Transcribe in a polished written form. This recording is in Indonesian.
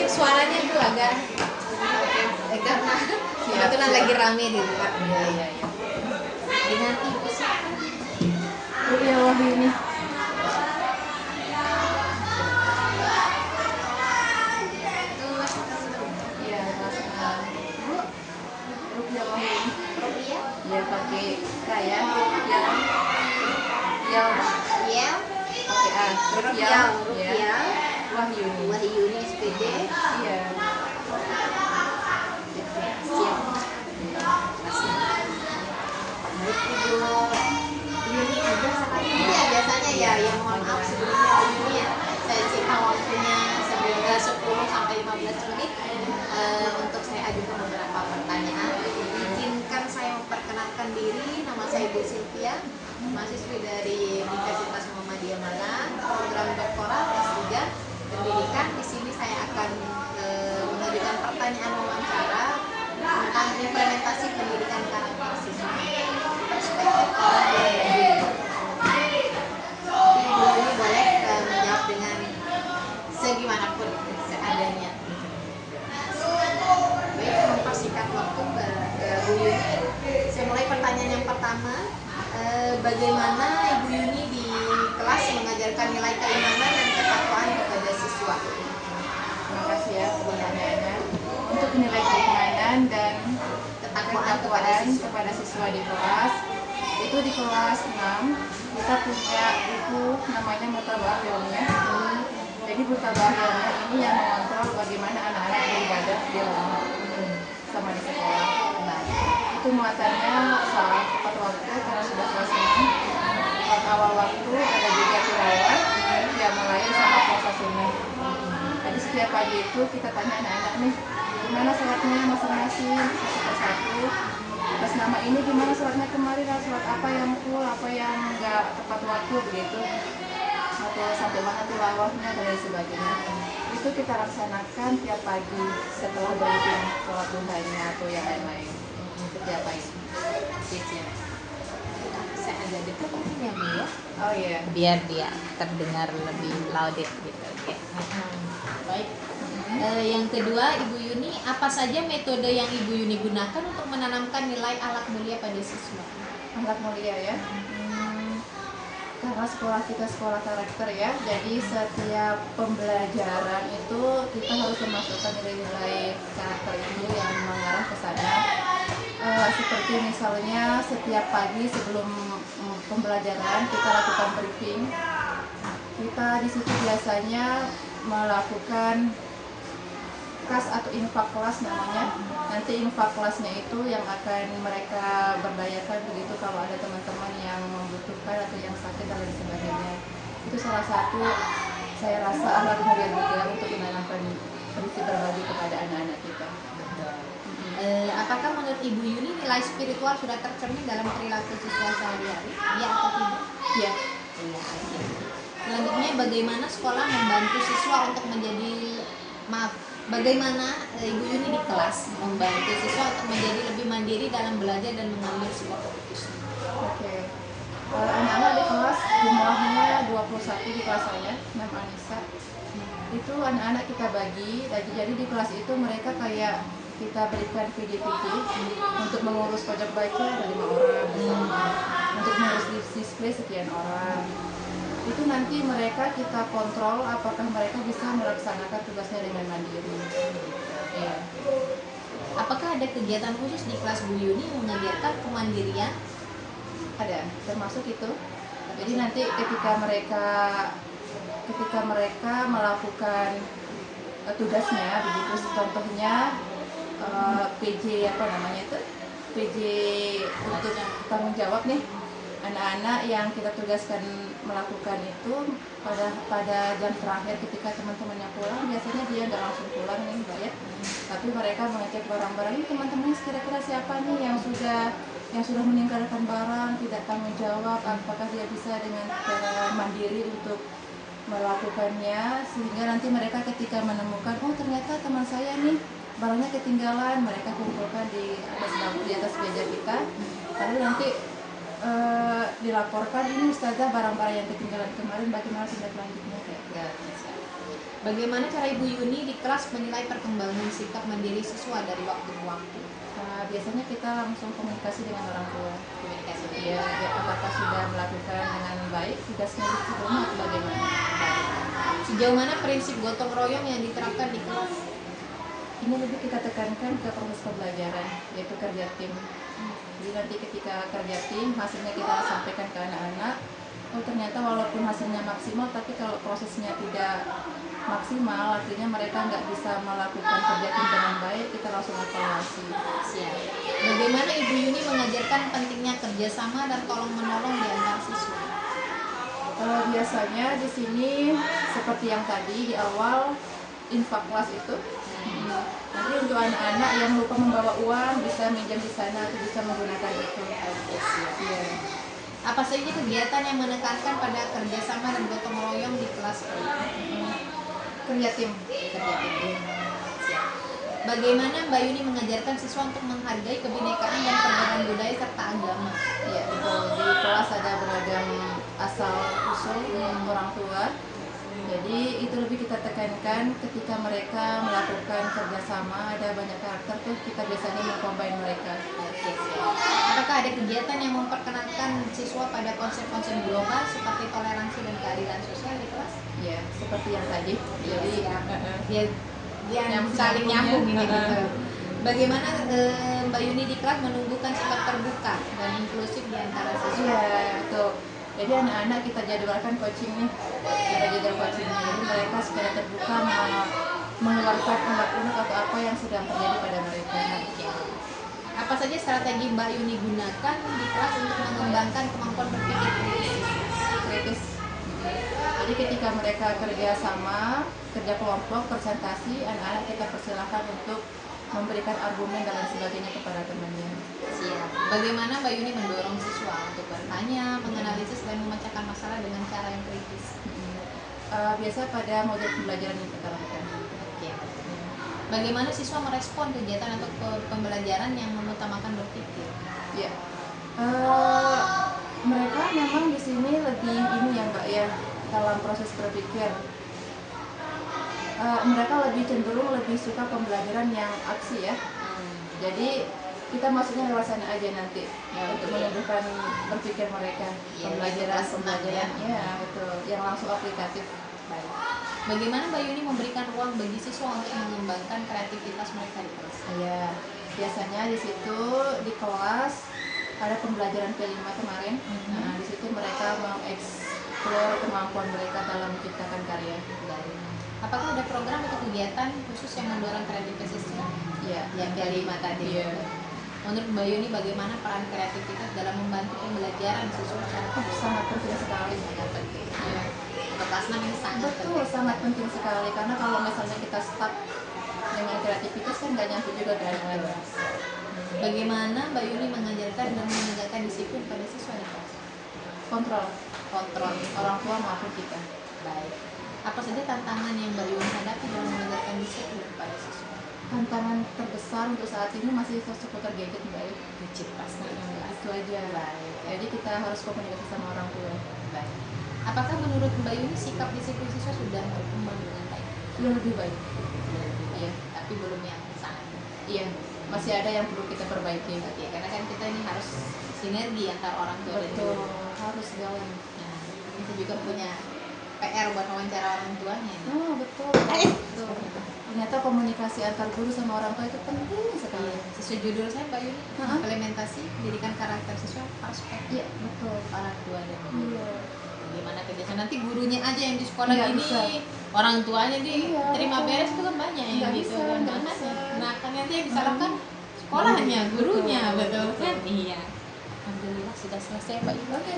suaranya tuh agak karena kebetulan lagi rame di luar. Iya. Dengan ibu siapa? Ya Wahyu ini. Iya, Mas. Bu, Rupiah Wahyu ini. Rupiah? Ya pakai K ya. Ya. Iya. Pakai A. Rupiah. Ya. Wahyu. Wahyuni SPD. Iya. Siap. Baik Ibu Yuni ada sekali ya biasanya ya. Yang mohon maaf sebelumnya Bu Yuni ya. Saya sita waktunya semoga 10 sampai 15 menit untuk saya ajukan beberapa pertanyaan. Izinkan saya memperkenalkan diri. Nama saya Ibu Sylvia, mahasiswi dari Universitas Muhammadiyah Malang, program doktoral S3 pendidikan. Di sini saya akan mengajukan pertanyaan wawancara tentang implementasi pendidikan karakter siswa perspektif orang tua dan guru. Ibu ini boleh menjawab dengan segimanapun seadanya. Baik, mempersingkat waktu Bu Yuni, saya mulai pertanyaan yang pertama. Bagaimana Ibu Yuni di kelas mengajarkan nilai keimanan dan ketakwaan kepada siswa? Terima kasih ya pertanyaannya. Untuk nilai keimanan dan ketakwaan kepada siswa di kelas, itu di kelas 6 kita punya buku namanya Mutabah Ilmiah. Jadi Mutabah Ilmiah ini yang mengontrol bagaimana anak-anak beribadah di rumah sama di sekolah. Nah, itu muatannya saat tepat waktu karena sudah kelas 6. Awal waktu ada juga tilawah yang mulai sama puasa sunnah. Jadi setiap pagi itu kita tanya anak-anak nih, gimana sholatnya masing-masing satu persatu. Terus nama ini gimana sholatnya kemarin, sholat apa yang full, apa yang enggak tepat waktu begitu. Atau sampai mana tilawahnya dan lain sebagainya. Itu kita laksanakan tiap pagi setelah briefing sholat duhanya atau yang lain-lain. Setiap pagi. Saya agak dekat mungkin ya Bu ya. Oh iya. Biar dia terdengar lebih louded gitu. Okay. Baik. Yang kedua, Ibu Yuni, apa saja metode yang Ibu Yuni gunakan untuk menanamkan nilai akhlak mulia pada siswa? Akhlak mulia ya. Karena sekolah kita sekolah karakter ya, jadi setiap pembelajaran itu kita harus memasukkan nilai-nilai karakter itu yang mengarah ke sana. Seperti misalnya setiap pagi sebelum pembelajaran kita lakukan briefing. Kita di situ biasanya melakukan kas atau infak kelas namanya. Nanti infak kelasnya itu yang akan mereka berdayakan begitu kalau ada teman-teman yang membutuhkan atau yang sakit dan lain sebagainya. Itu salah satu saya rasa akhlak mulia juga untuk menanamkan prinsip berbagi kepada anak-anak kita. Apakah menurut Ibu Yuni nilai spiritual sudah tercermin dalam perilaku siswa sehari-hari? Iya atau tidak? Iya. Iya. Selanjutnya, bagaimana sekolah membantu siswa untuk bagaimana Ibu Yuni di kelas membantu siswa untuk menjadi lebih mandiri dalam belajar dan mengambil sebuah keputusan? Oke. Anak-anak di kelas jumlahnya 21 di kelas saya, Mem Anissa. Itu anak-anak kita bagi, jadi di kelas itu mereka kayak kita berikan PDPD untuk mengurus pojok baca ada 5 orang, untuk mengurus display sekian orang. Itu nanti mereka kita kontrol apakah mereka bisa melaksanakan tugasnya dengan mandiri. Ya. Apakah ada kegiatan khusus di kelas Bu Yuni mengajarkan kemandirian? Ada, termasuk itu. Jadi nanti ketika mereka melakukan tugasnya, begitu contohnya PJ apa namanya itu, PJ untuk tanggung jawab nih. Anak-anak yang kita tugaskan melakukan itu pada jam terakhir ketika teman-temannya pulang, biasanya dia nggak langsung pulang nih Mbak ya, tapi mereka mengecek barang-barang ini teman-teman kira-kira siapa nih yang sudah meninggalkan barang, tidak tanggung jawab, apakah dia bisa dengan cara mandiri untuk melakukannya, sehingga nanti mereka ketika menemukan oh ternyata teman saya nih barangnya ketinggalan, mereka kumpulkan di atas meja kita, lalu nanti dilaporkan ini Ustazah barang-barang yang ketinggalan kemarin, bagaimana tindak lanjutnya kayak gitu. Bagaimana cara Ibu Yuni di kelas menilai perkembangan sikap mandiri siswa dari waktu ke waktu? Biasanya kita langsung komunikasi dengan orang tua. Komunikasi. Ya, apakah sudah melakukan dengan baik tugasnya di rumah atau bagaimana? Sejauh mana prinsip gotong royong yang diterapkan di kelas? Ini lebih kita tekankan ke proses pembelajaran, yaitu kerja tim. Jadi nanti ketika kerja tim, hasilnya kita sampaikan ke anak-anak. Oh ternyata walaupun hasilnya maksimal, tapi kalau prosesnya tidak maksimal, artinya mereka nggak bisa melakukan kerja tim dengan baik, kita langsung evaluasi. Siap. Bagaimana Ibu Yuni mengajarkan pentingnya kerjasama dan tolong menolong di antara siswa? Biasanya di sini seperti yang tadi di awal infak kelas itu. Nanti untuk anak-anak yang lupa membawa uang bisa minjam di sana atau bisa menggunakan itu. Iya. Apa saja kegiatan yang menekankan pada kerjasama dan gotong royong di kelas? Kerja tim. Kerja tim. Siap. Bagaimana Mbak Yuni mengajarkan siswa untuk menghargai kebinekaan dan perbedaan budaya serta agama? Ya betul. Di kelas ada beragam asal usul orang tua. Jadi itu lebih kita tekankan ketika mereka melakukan kerjasama, ada banyak karakter tuh kita biasanya mengcombine mereka. Oke, siap. Apakah ada kegiatan yang memperkenalkan siswa pada konsep-konsep global seperti toleransi dan keadilan sosial di kelas? Ya, seperti yang tadi. Jadi dia saling nyambung ini gitu. Bagaimana Mbak Yuni di kelas menumbuhkan sikap terbuka dan inklusif di antara siswa? Iya, betul. Jadi anak-anak kita jadwalkan coaching nih, kita jadwal coaching. Jadi mereka secara terbuka mengeluarkan unek-unek atau apa yang sedang terjadi pada mereka. Apa saja strategi Mbak Yuni gunakan di kelas untuk mengembangkan kemampuan berpikir kritis? Jadi ketika mereka kerja sama, kerja kelompok, presentasi, anak-anak kita persilahkan untuk memberikan argumen dan lain sebagainya kepada temannya. Siap. Bagaimana Mbak Yuni mendorong siswa untuk bertanya, menganalisis dan memecahkan masalah dengan cara yang kritis? Biasa pada model pembelajaran yang kita lakukan. Ya. Bagaimana siswa merespon kegiatan atau pembelajaran yang mengutamakan berpikir? Ya. Mereka memang di sini lebih ini ya Mbak ya, dalam proses berpikir. Mereka lebih cenderung lebih suka pembelajaran yang aksi ya. Jadi kita maksudnya lewat sana aja nanti untuk menumbuhkan berpikir mereka. Pembelajaran ya betul, yang langsung aplikatif. Baik. Bagaimana Mbak Yuni memberikan ruang bagi siswa untuk mengembangkan kreativitas mereka di kelas? Ya, biasanya di situ di kelas ada pembelajaran P5 kemarin. Nah, di situ mereka mengeksplor kemampuan mereka dalam menciptakan karya. Apakah ada program atau kegiatan khusus yang mendorong kreativitas siswa? Iya, yang P5 tadi. Iya. Menurut Mbak Yuni bagaimana peran kreativitas dalam membantu pembelajaran siswa secara Sangat penting sekali. sangat penting. Ya. Untuk kelas 6 ini sangat Betul, penting. sangat penting sekali karena kalau misalnya kita stuck dengan kreativitas kan nggak nyampe juga ke anak. Bagaimana Mbak Yuni mengajarkan dan menegakkan disiplin pada siswa di kelas? Kontrol orang tua maupun kita. Baik. Apa saja tantangan yang Mbak Yuni hadapi dalam menegakkan disiplin pada siswa? Tantangan terbesar untuk saat ini masih seputar gadget Mbak. Gadget pasti. Itu aja. Baik. Jadi kita harus komunikasi sama orang tua. Baik. Apakah menurut Mbak Yuni sikap disiplin siswa sudah berkembang dengan baik? Yang lebih baik. Iya. Tapi belum yang sangat. Iya. Masih ada yang perlu kita perbaiki. Oke, karena kan kita ini harus sinergi antara orang tua dan Betul. guru. Harus jalan. Nah, kita juga punya PR buat wawancara orang tuanya. Oh betul. Betul. Ternyata komunikasi antar guru sama orang tua itu penting sekali. Sesuai judul saya Mbak Yuni, implementasi pendidikan karakter siswa perspektif. Iya betul. Orang tua dan guru. Iya. Bagaimana kerjasama nanti gurunya aja yang di sekolah Nggak ini, bisa. orang tuanya di Iya, terima betul. beres itu kan banyak yang Nggak gitu bisa, kan. nggak Makanya. bisa. Nah kan nanti yang disalahkan sekolahnya, gurunya, Betul, betul betul. kan? Iya. Alhamdulillah sudah selesai Mbak Yuni. Oke.